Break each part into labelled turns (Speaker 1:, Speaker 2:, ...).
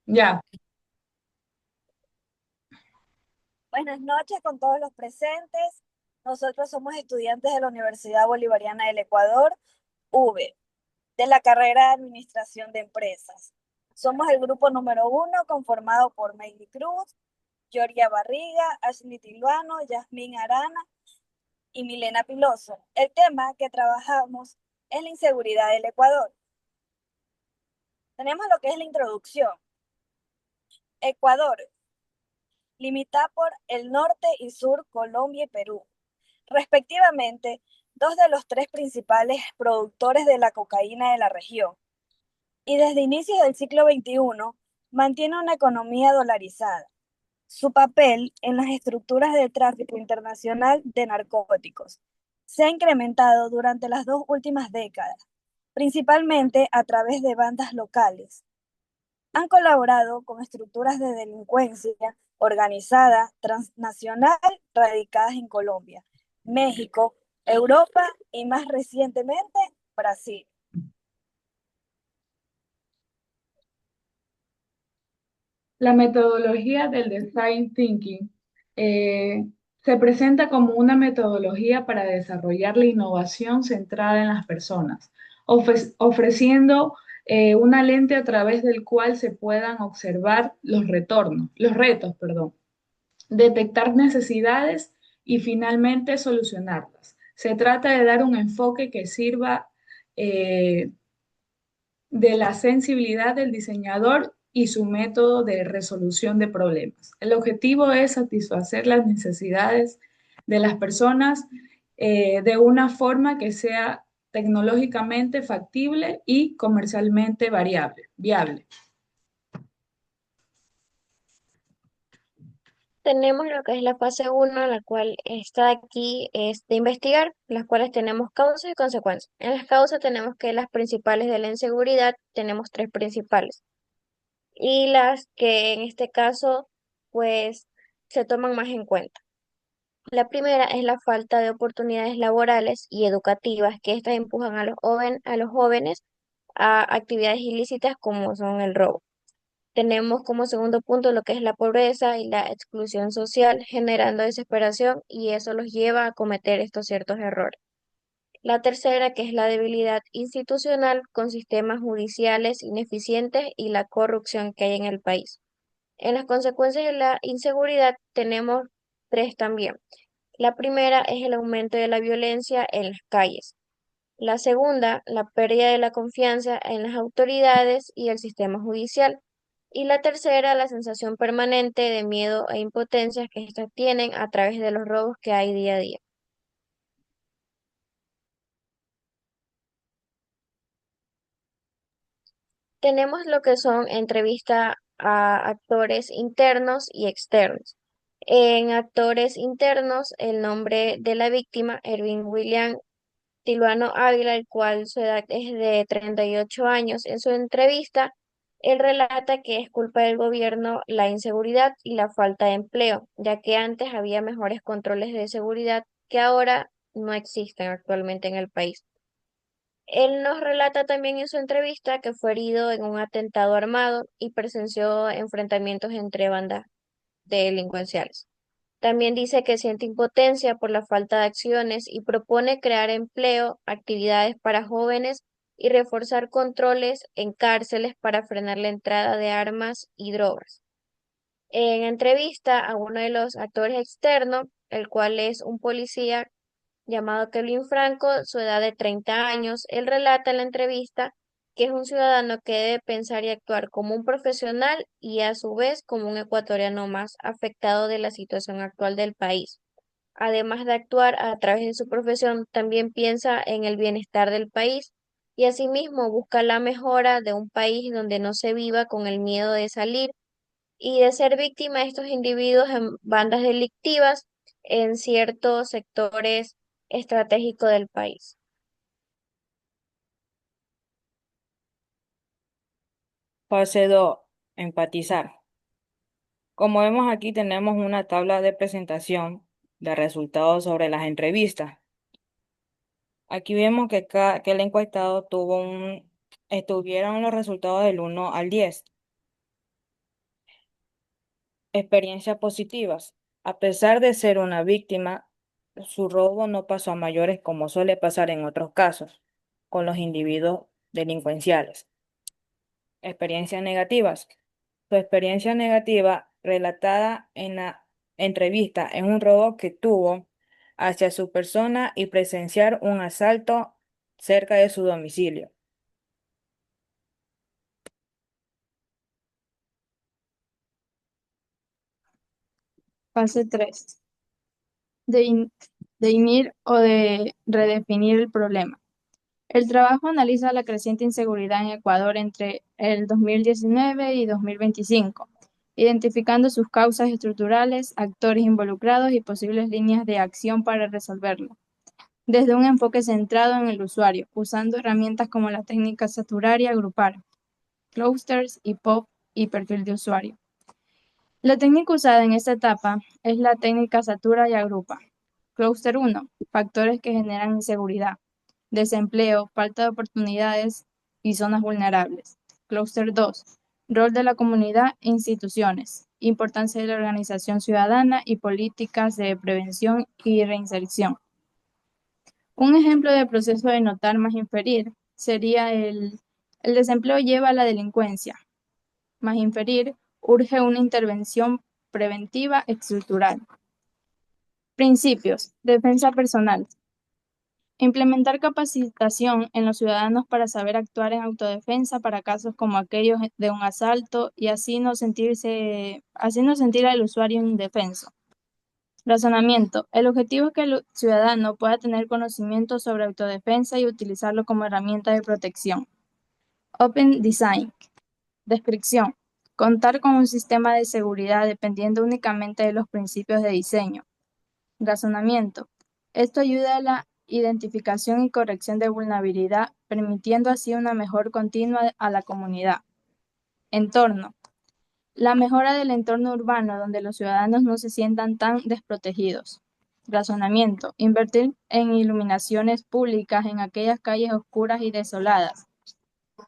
Speaker 1: Ya,
Speaker 2: Buenas noches con todos los presentes. Nosotros somos estudiantes de la Universidad Bolivariana del Ecuador, UB, de la carrera de Administración de Empresas. Somos el grupo número 1 conformado por Meili Cruz, Georgia Barriga, Ashley Tilvano, Yasmín Arana y Milena Piloso. El tema que trabajamos es la inseguridad del Ecuador. Tenemos lo que es la introducción. Ecuador limita por el norte y sur Colombia y Perú, respectivamente, dos de los tres principales productores de la cocaína de la región, y desde inicios del siglo XXI mantiene una economía dolarizada. Su papel en las estructuras del tráfico internacional de narcóticos se ha incrementado durante las dos últimas décadas, principalmente a través de bandas locales. Han colaborado con estructuras de delincuencia organizada transnacional radicadas en Colombia, México, Europa y más recientemente Brasil.
Speaker 1: la metodología del design thinking eh, se presenta como una metodología para desarrollar la innovación centrada en las personas, ofreciendo una lente a través del cual se puedan observar los retos, perdón, detectar necesidades y finalmente solucionarlas. Se trata de dar un enfoque que sirva eh, de la sensibilidad del diseñador y su método de resolución de problemas. El objetivo es satisfacer las necesidades de las personas de una forma que sea tecnológicamente factible y comercialmente viable.
Speaker 3: Tenemos lo que es la fase 1, la cual está aquí, es de investigar, las cuales tenemos causas y consecuencias. En las causas tenemos que las principales de la inseguridad, tenemos tres principales. Y las que en este caso, pues, se toman más en cuenta. La primera es la falta de oportunidades laborales y educativas, que estas empujan a los jóvenes a actividades ilícitas como son el robo. Tenemos como segundo punto lo que es la pobreza y la exclusión social, generando desesperación y eso los lleva a cometer estos ciertos errores. La tercera, que es la debilidad institucional con sistemas judiciales ineficientes y la corrupción que hay en el país. En las consecuencias de la inseguridad tenemos tres también. La primera es el aumento de la violencia en las calles. La segunda, la pérdida de la confianza en las autoridades y el sistema judicial. Y la tercera, la sensación permanente de miedo e impotencia que éstas tienen a través de los robos que hay día a día. Tenemos lo que son entrevistas a actores internos y externos. En actores internos, el nombre de la víctima, Erwin William Tilvano Ávila, el cual su edad es de 38 años. En su entrevista, él relata que es culpa del gobierno la inseguridad y la falta de empleo, ya que antes había mejores controles de seguridad que ahora no existen actualmente en el país. Él nos relata también en su entrevista que fue herido en un atentado armado y presenció enfrentamientos entre bandas delincuenciales. También dice que siente impotencia por la falta de acciones y propone crear empleo, actividades para jóvenes y reforzar controles en cárceles para frenar la entrada de armas y drogas. En entrevista a uno de los actores externos, el cual es un policía llamado Kevin Franco, su edad de 30 años, él relata en la entrevista que es un ciudadano que debe pensar y actuar como un profesional y a su vez como un ecuatoriano más afectado de la situación actual del país. Además de actuar a través de su profesión, también piensa en el bienestar del país y asimismo busca la mejora de un país donde no se viva con el miedo de salir y de ser víctima de estos individuos en bandas delictivas en ciertos sectores estratégicos del país.
Speaker 4: Fase 2, empatizar. Como vemos aquí tenemos una tabla de presentación de resultados sobre las entrevistas. Aquí vemos que el encuestado estuvieron los resultados del 1 al 10. Experiencias positivas. A pesar de ser una víctima, su robo no pasó a mayores como suele pasar en otros casos con los individuos delincuenciales. Experiencias negativas. Su experiencia negativa relatada en la entrevista en un robo que tuvo hacia su persona y presenciar un asalto cerca de su domicilio.
Speaker 5: Fase 3. Definir o de redefinir el problema. El trabajo analiza la creciente inseguridad en Ecuador entre el 2019 y 2025, identificando sus causas estructurales, actores involucrados y posibles líneas de acción para resolverlo, desde un enfoque centrado en el usuario, usando herramientas como la técnica saturar y agrupar, clusters y pop y perfil de usuario. La técnica usada en esta etapa es la técnica satura y agrupa. Clúster 1. Factores que generan inseguridad: desempleo, falta de oportunidades y zonas vulnerables. Clúster 2. Rol de la comunidad e instituciones. Importancia de la organización ciudadana y políticas de prevención y reinserción. Un ejemplo de proceso de notar más inferir sería el desempleo lleva a la delincuencia, más inferir urge una intervención preventiva estructural. Principios. Defensa personal. Implementar capacitación en los ciudadanos para saber actuar en autodefensa para casos como aquellos de un asalto y así no sentir al usuario indefenso. Razonamiento. El objetivo es que el ciudadano pueda tener conocimiento sobre autodefensa y utilizarlo como herramienta de protección. Open Design. Descripción. Contar con un sistema de seguridad dependiendo únicamente de los principios de diseño. Razonamiento. Esto ayuda a la identificación y corrección de vulnerabilidad, permitiendo así una mejora continua a la comunidad. Entorno. La mejora del entorno urbano donde los ciudadanos no se sientan tan desprotegidos. Razonamiento. Invertir en iluminaciones públicas en aquellas calles oscuras y desoladas.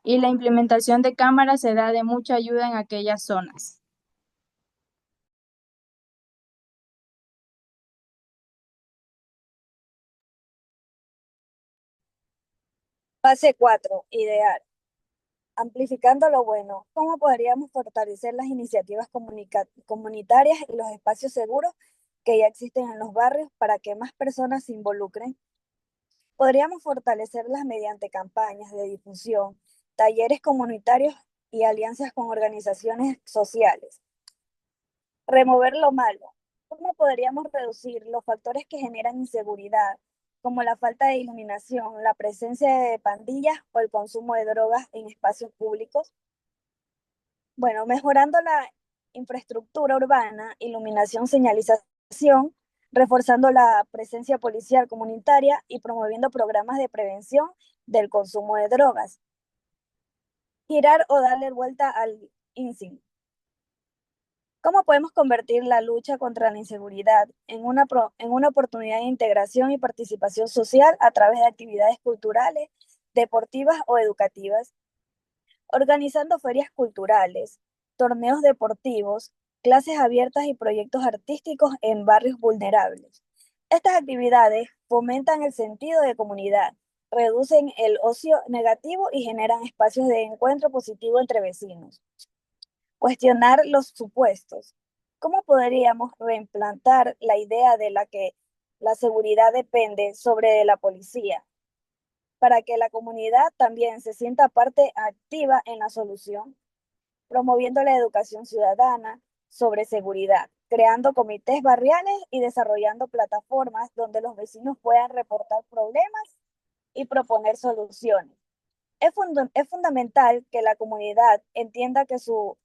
Speaker 5: Y la implementación de cámaras será de mucha ayuda en aquellas zonas.
Speaker 2: Fase 4. Idear. Amplificando lo bueno, ¿cómo podríamos fortalecer las iniciativas comunitarias y los espacios seguros que ya existen en los barrios para que más personas se involucren? Podríamos fortalecerlas mediante campañas de difusión, talleres comunitarios y alianzas con organizaciones sociales. Remover lo malo. ¿Cómo podríamos reducir los factores que generan inseguridad, como la falta de iluminación, la presencia de pandillas o el consumo de drogas en espacios públicos? Bueno, mejorando la infraestructura urbana, iluminación, señalización, reforzando la presencia policial comunitaria y promoviendo programas de prevención del consumo de drogas. Girar o darle vuelta al INSIN. ¿Cómo podemos convertir la lucha contra la inseguridad en una oportunidad de integración y participación social a través de actividades culturales, deportivas o educativas? Organizando ferias culturales, torneos deportivos, clases abiertas y proyectos artísticos en barrios vulnerables. Estas actividades fomentan el sentido de comunidad, reducen el ocio negativo y generan espacios de encuentro positivo entre vecinos. Cuestionar los supuestos. ¿Cómo podríamos reimplantar la idea de la que la seguridad depende sobre la policía, para que la comunidad también se sienta parte activa en la solución? Promoviendo la educación ciudadana sobre seguridad, creando comités barriales y desarrollando plataformas donde los vecinos puedan reportar problemas y proponer soluciones. Es fundamental que la comunidad entienda que su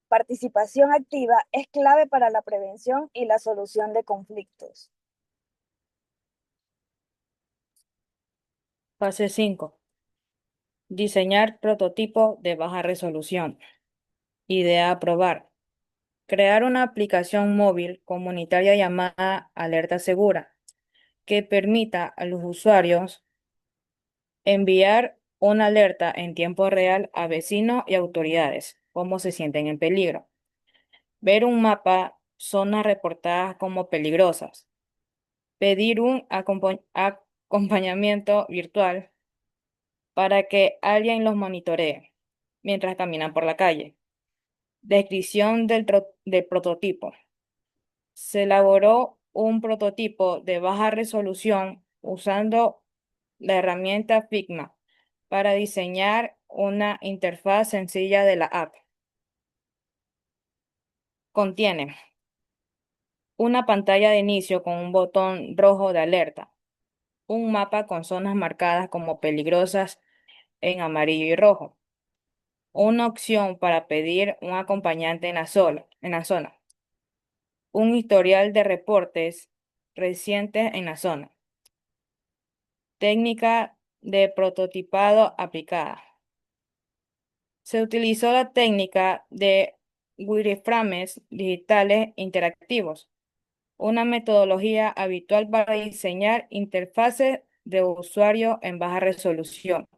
Speaker 2: participación activa es clave para la prevención y la solución de conflictos.
Speaker 4: Fase 5. Diseñar prototipo de baja resolución. Idea a probar. Crear una aplicación móvil comunitaria llamada Alerta Segura, que permita a los usuarios enviar una alerta en tiempo real a vecinos y autoridades, cómo se sienten en peligro. ver un mapa, zonas reportadas como peligrosas, pedir un acompañamiento virtual para que alguien los monitoree mientras caminan por la calle. Descripción del prototipo. Se elaboró un prototipo de baja resolución usando la herramienta Figma para diseñar una interfaz sencilla de la app. Contiene una pantalla de inicio con un botón rojo de alerta, un mapa con zonas marcadas como peligrosas en amarillo y rojo, una opción para pedir un acompañante en la zona, un historial de reportes recientes en la zona, técnica de prototipado aplicada. Se utilizó la técnica de wireframes digitales interactivos, una metodología habitual para diseñar interfaces de usuario en baja resolución.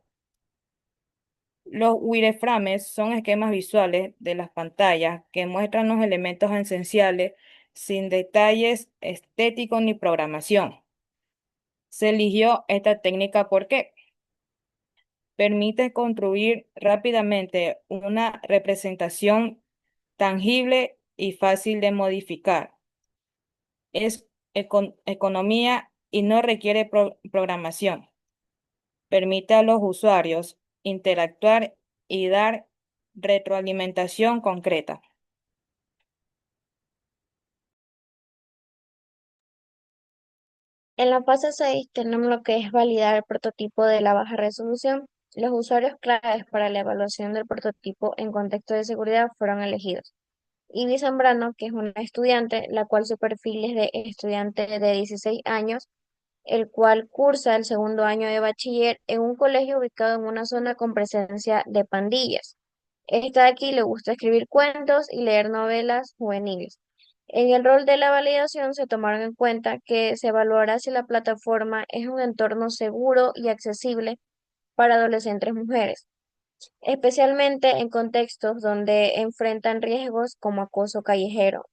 Speaker 4: Los wireframes son esquemas visuales de las pantallas que muestran los elementos esenciales sin detalles estéticos ni programación. Se eligió esta técnica porque permite construir rápidamente una representación tangible y fácil de modificar. Es economía y no requiere programación. Permite a los usuarios interactuar y dar retroalimentación concreta.
Speaker 3: En la fase 6 tenemos lo que es validar el prototipo de la baja resolución. Los usuarios claves para la evaluación del prototipo en contexto de seguridad fueron elegidos. Ivy Zambrano, que es una estudiante, la cual su perfil es de estudiante de 16 años, el cual cursa el segundo año de bachiller en un colegio ubicado en una zona con presencia de pandillas. Esta de aquí le gusta escribir cuentos y leer novelas juveniles. En el rol de la validación se tomaron en cuenta que se evaluará si la plataforma es un entorno seguro y accesible para adolescentes mujeres, especialmente en contextos donde enfrentan riesgos como acoso callejero,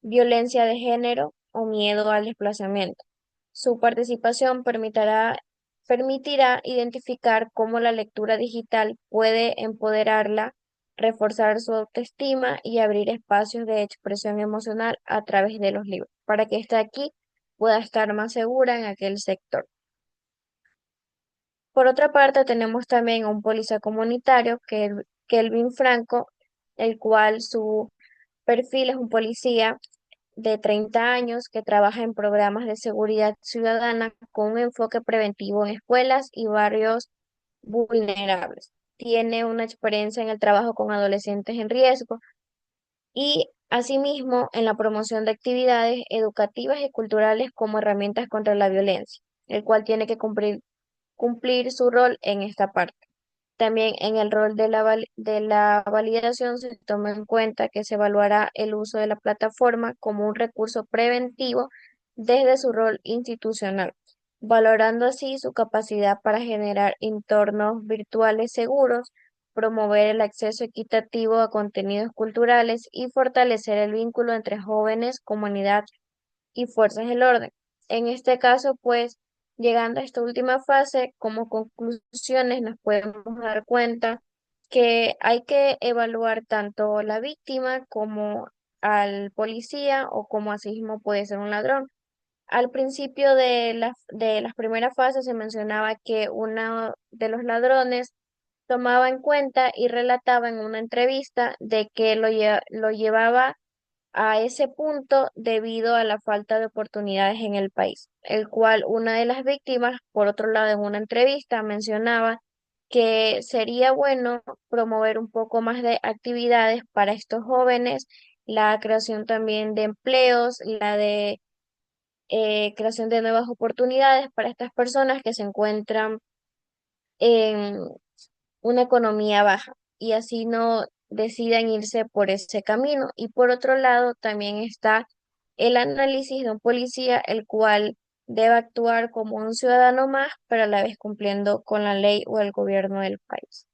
Speaker 3: violencia de género o miedo al desplazamiento. Su participación permitirá identificar cómo la lectura digital puede empoderarla, reforzar su autoestima y abrir espacios de expresión emocional a través de los libros, para que ésta aquí pueda estar más segura en aquel sector. Por otra parte, tenemos también a un policía comunitario, que es Kelvin Franco, el cual su perfil es un policía de 30 años que trabaja en programas de seguridad ciudadana con un enfoque preventivo en escuelas y barrios vulnerables. Tiene una experiencia en el trabajo con adolescentes en riesgo y asimismo en la promoción de actividades educativas y culturales como herramientas contra la violencia, el cual tiene que cumplir su rol en esta parte. También en el rol de la validación se toma en cuenta que se evaluará el uso de la plataforma como un recurso preventivo desde su rol institucional, valorando así su capacidad para generar entornos virtuales seguros, promover el acceso equitativo a contenidos culturales y fortalecer el vínculo entre jóvenes, comunidad y fuerzas del orden. En este caso, pues, llegando a esta última fase, como conclusiones nos podemos dar cuenta que hay que evaluar tanto la víctima como al policía o como asimismo puede ser un ladrón. Al principio de las primeras fases se mencionaba que uno de los ladrones tomaba en cuenta y relataba en una entrevista de que lo llevaba a ese punto debido a la falta de oportunidades en el país, el cual una de las víctimas, por otro lado, en una entrevista mencionaba que sería bueno promover un poco más de actividades para estos jóvenes, la creación también de empleos, la de creación de nuevas oportunidades para estas personas que se encuentran en una economía baja y así no decidan irse por ese camino. Y por otro lado, también está el análisis de un policía, el cual debe actuar como un ciudadano más, pero a la vez cumpliendo con la ley o el gobierno del país.